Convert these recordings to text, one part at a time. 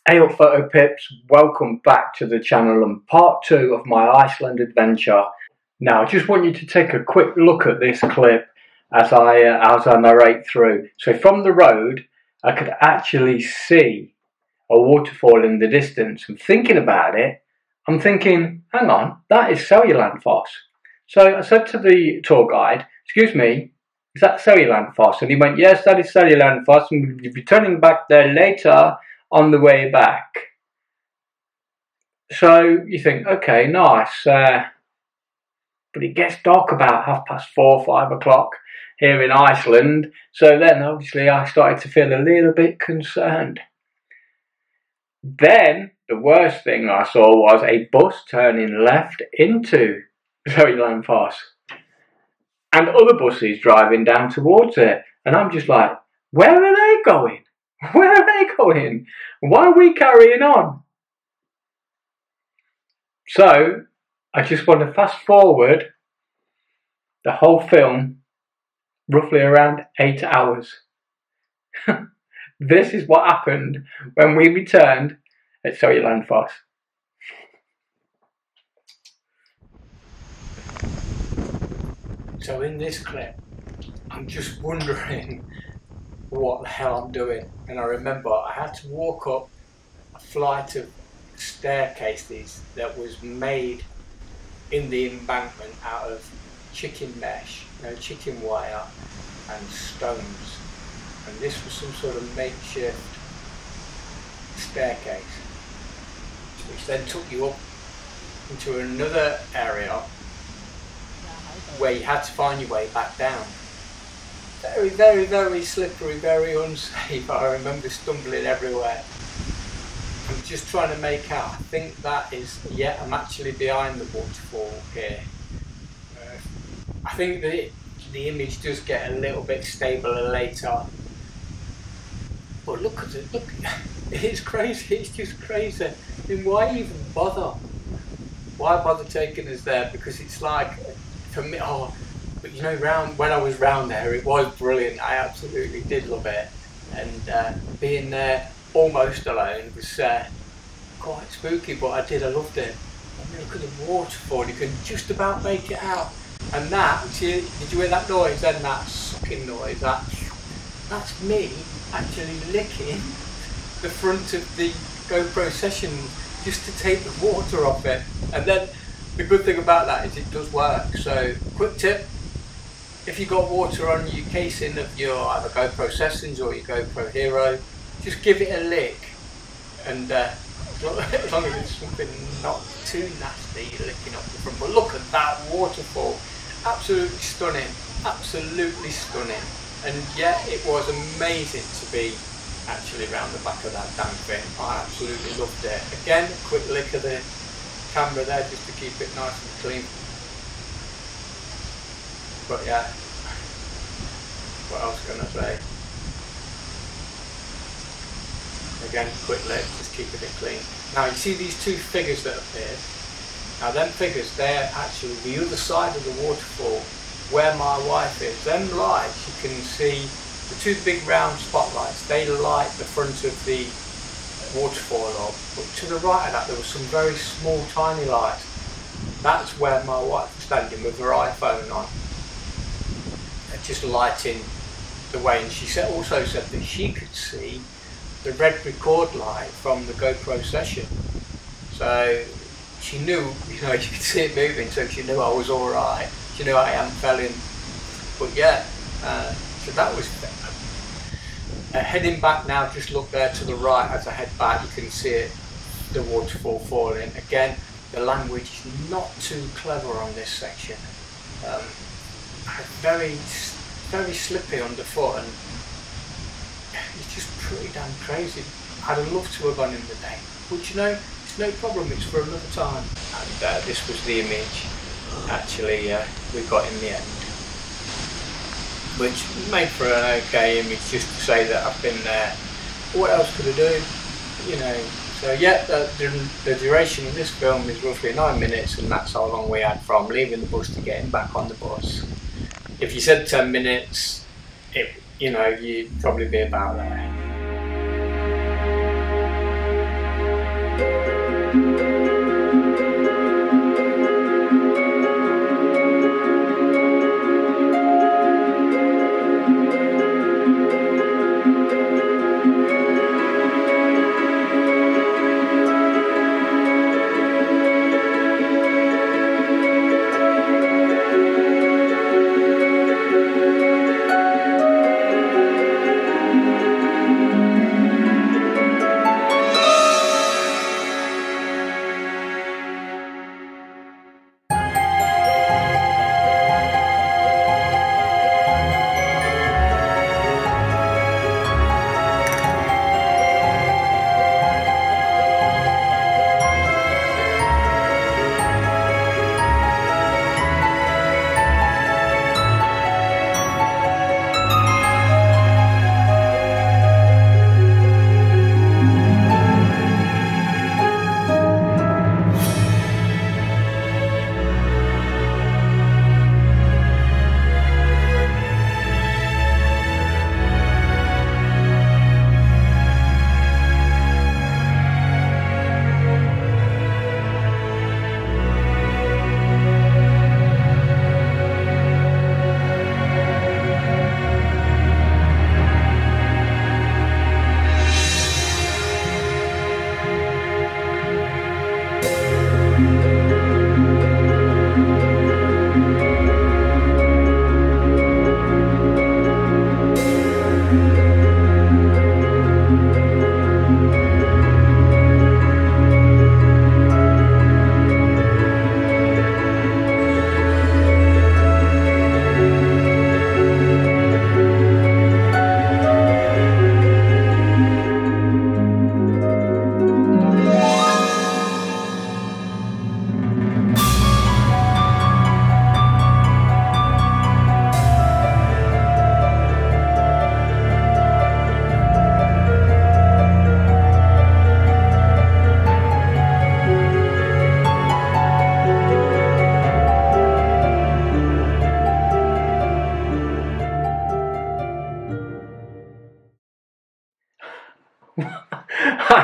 Hey up photo pips, welcome back to the channel and part 2 of my Iceland adventure. Now I just want you to take a quick look at this clip as I narrate through. So from the road I could actually see a waterfall in the distance, and thinking about it, I'm thinking, hang on, that is seljalandsfoss. So I said to the tour guide, excuse me, is that seljalandsfoss? And he went, yes, that is seljalandsfoss, and we'll be turning back there later on the way back. So you think, okay, nice, but it gets dark about 4:30, 5 o'clock here in Iceland, so then obviously I started to feel a little bit concerned. Then the worst thing I saw was a bus turning left into seljalandsfoss and other buses driving down towards it, and I'm just like, where are they going? Where are they going? Why are we carrying on? So I just want to fast forward the whole film, roughly around 8 hours. This is what happened when we returned at seljalandsfoss. So in this clip, I'm just wondering what the hell I'm doing, and I remember I had to walk up a flight of staircases that was made in the embankment out of chicken mesh, chicken wire and stones, and this was some sort of makeshift staircase which then took you up into another area where you had to find your way back down. Very, very, very slippery, very unsafe. I remember stumbling everywhere. I'm just trying to make out, I think that is, yeah, I'm actually behind the waterfall here. I think that the image does get a little bit stabler later. But look at it, look, it's crazy, it's just crazy. I mean, why even bother? Why bother taking us there? Because it's like, for me, but you know, when I was round there, it was brilliant. I absolutely did love it, and being there almost alone was quite spooky. But I loved it. I mean, look at the waterfall; you can just about make it out. And that, did you hear that noise? Then that sucking noise. That's me actually licking the front of the GoPro Session just to take the water off it. And then the good thing about that is it does work. So, quick tip. If you've got water on your casing of your either GoPro Sessions or your GoPro Hero, just give it a lick, and as long as it's something not too nasty, you're licking off the front. But look at that waterfall, absolutely stunning, absolutely stunning. And yeah, it was amazing to be actually round the back of that damn thing. I absolutely loved it. Again, a quick lick of the camera there just to keep it nice and clean. But yeah, what else can I say? Again, quick lick, just keeping it clean. Now you see these two figures that appeared. Now them figures, they're actually the other side of the waterfall where my wife is. Them lights, you can see the two big round spotlights, they light the front of the waterfall up. But to the right of that there were some very small tiny lights. That's where my wife was standing with her iPhone on, just lighting the way. And she also said that she could see the red record light from the GoPro Session. So she knew, you could see it moving, so she knew I was alright. She knew I hadn't fell in. But yeah, so that was heading back now. Just look there to the right as I head back, you can see it, the waterfall falling. Again, the language is not too clever on this section. Very, very slippy underfoot, and it's just pretty damn crazy. I'd have loved to have gone in the day, but it's no problem, it's for another time. And this was the image actually we got in the end, which made for an okay image, just to say that I've been there. What else could I do? So yeah, the duration of this film is roughly 9 minutes, and that's how long we had from leaving the bus to getting back on the bus. If you said 10 minutes, you'd probably be about there.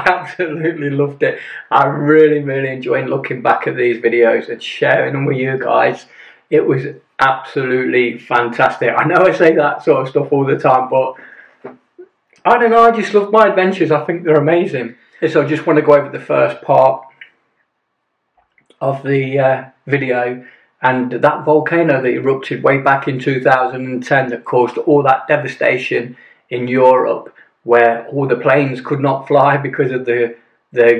I absolutely loved it. I really, really enjoyed looking back at these videos and sharing them with you guys. It was absolutely fantastic. I know I say that sort of stuff all the time, but I don't know, I just love my adventures. I think they're amazing. So I just want to go over the first part of the video, and that volcano that erupted way back in 2010 that caused all that devastation in Europe, where all the planes could not fly because of the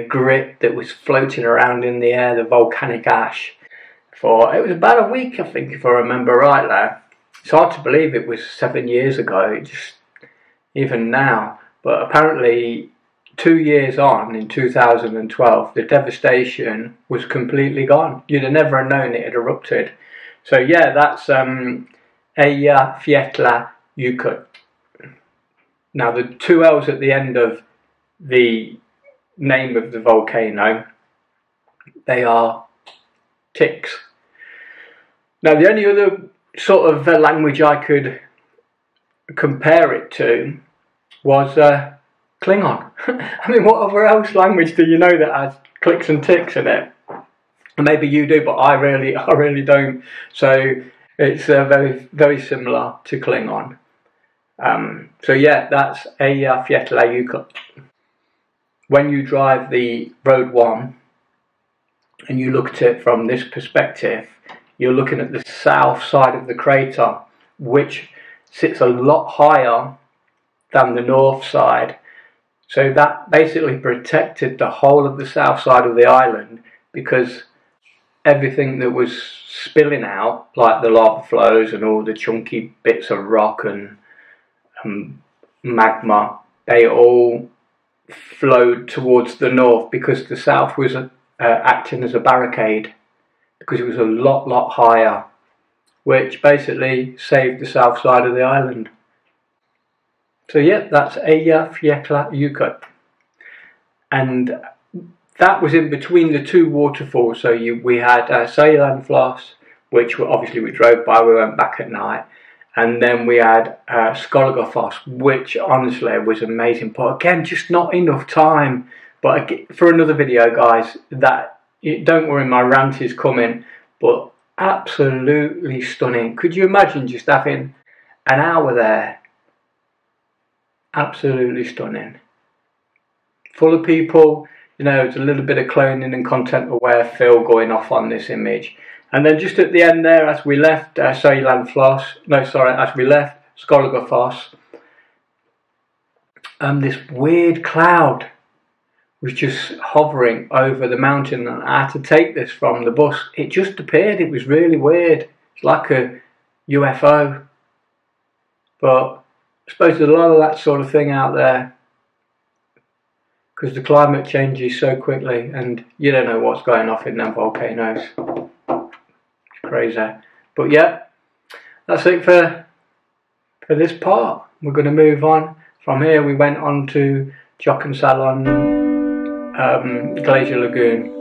grit that was floating around in the air, the volcanic ash. It was about a week, I think, if I remember right there. It's hard to believe it was 7 years ago, even now. But apparently 2 years on, in 2012, the devastation was completely gone. You'd have never known it had erupted. So yeah, that's Eyjafjallajokull. Now the two L's at the end of the name of the volcano, they are ticks. Now the only other sort of language I could compare it to was Klingon. I mean, what other else language do you know that has clicks and ticks in it? Maybe you do, but I really don't. So it's very, very similar to Klingon. So yeah, that's Eyjafjallajokull. When you drive the Road 1 and you look at it from this perspective, you're looking at the south side of the crater, which sits a lot higher than the north side. So that basically protected the whole of the south side of the island, because everything that was spilling out, like the lava flows and all the chunky bits of rock and magma, they all flowed towards the north, because the south was acting as a barricade, because it was a lot higher, which basically saved the south side of the island. So yeah, that's Eyjafjallajokull, and that was in between the two waterfalls. So we had seljalandsfoss, which obviously we drove by, we went back at night, and then we had skogafoss, which honestly was amazing, but again, just not enough time. But for another video, guys, don't worry, my rant is coming, but absolutely stunning. Could you imagine just having an hour there? Absolutely stunning. Full of people, you know, it's a little bit of cloning and content aware feel going off on this image. And then just at the end there, as we left as we left Skogafoss, this weird cloud was just hovering over the mountain, and I had to take this from the bus. It just appeared. It was really weird. It's like a UFO. But I suppose there's a lot of that sort of thing out there, because the climate changes so quickly and you don't know what's going off in them volcanoes. It's crazy. But yeah, that's it for this part. We're going to move on. From here we went on to Jokulsarlon Glacier Lagoon.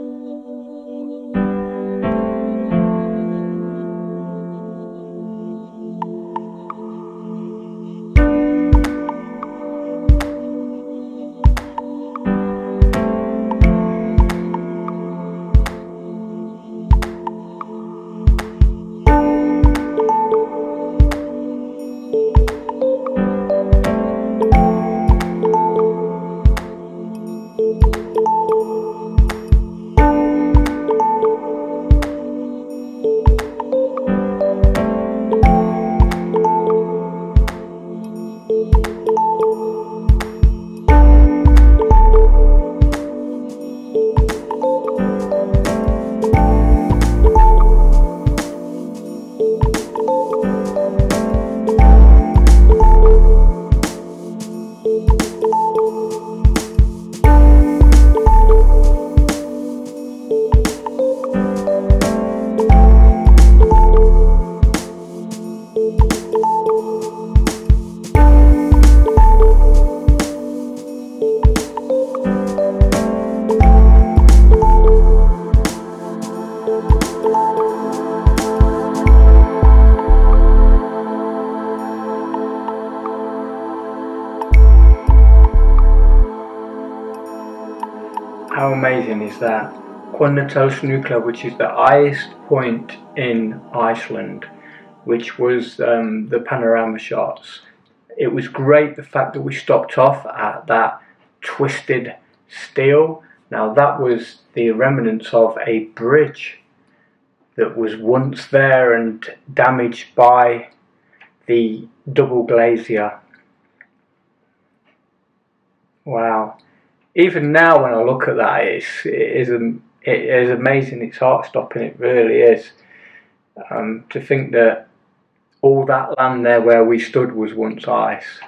amazing is that Hvannadalshnukur, which is the highest point in Iceland, which was the panorama shots. It was great the fact that we stopped off at that twisted steel. Now that was the remnants of a bridge that was once there and damaged by the double glacier. Wow. Even now when I look at that, it is amazing, it's heart-stopping, it really is. To think that all that land there where we stood was once ice.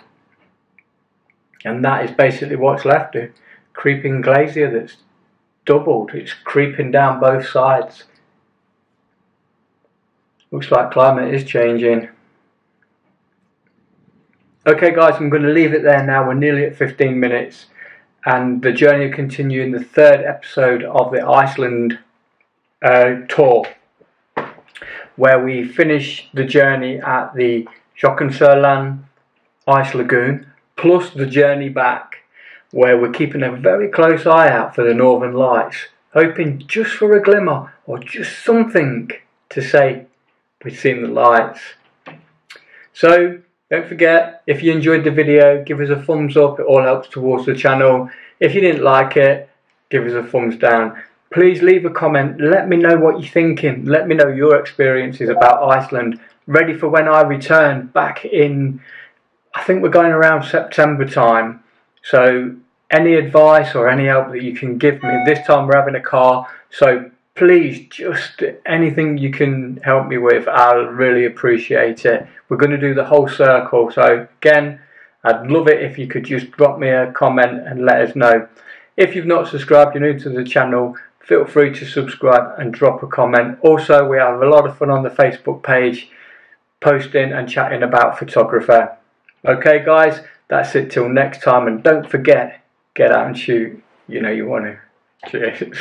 And that is basically what's left, a creeping glacier that's doubled, it's creeping down both sides. Looks like climate is changing. Okay guys, I'm going to leave it there now. We're nearly at 15 minutes and the journey will continue in the third episode of the Iceland tour, where we finish the journey at the Jokulsarlon Lagoon, plus the journey back, where we're keeping a very close eye out for the Northern Lights, hoping just for a glimmer or just something to say we've seen the lights. So don't forget, if you enjoyed the video, give us a thumbs up, it all helps towards the channel. If you didn't like it, give us a thumbs down. Please leave a comment, let me know what you're thinking, let me know your experiences about Iceland, ready for when I return back in, I think we're going around September time. So any advice or any help that you can give me, this time we're having a car, so please, just anything you can help me with, I'll really appreciate it. We're going to do the whole circle, so again, I'd love it if you could just drop me a comment and let us know. If you've not subscribed, you're new to the channel, feel free to subscribe and drop a comment. Also, we have a lot of fun on the Facebook page, posting and chatting about photography. Okay guys, that's it till next time, and don't forget, get out and shoot. You know you want to. Cheers.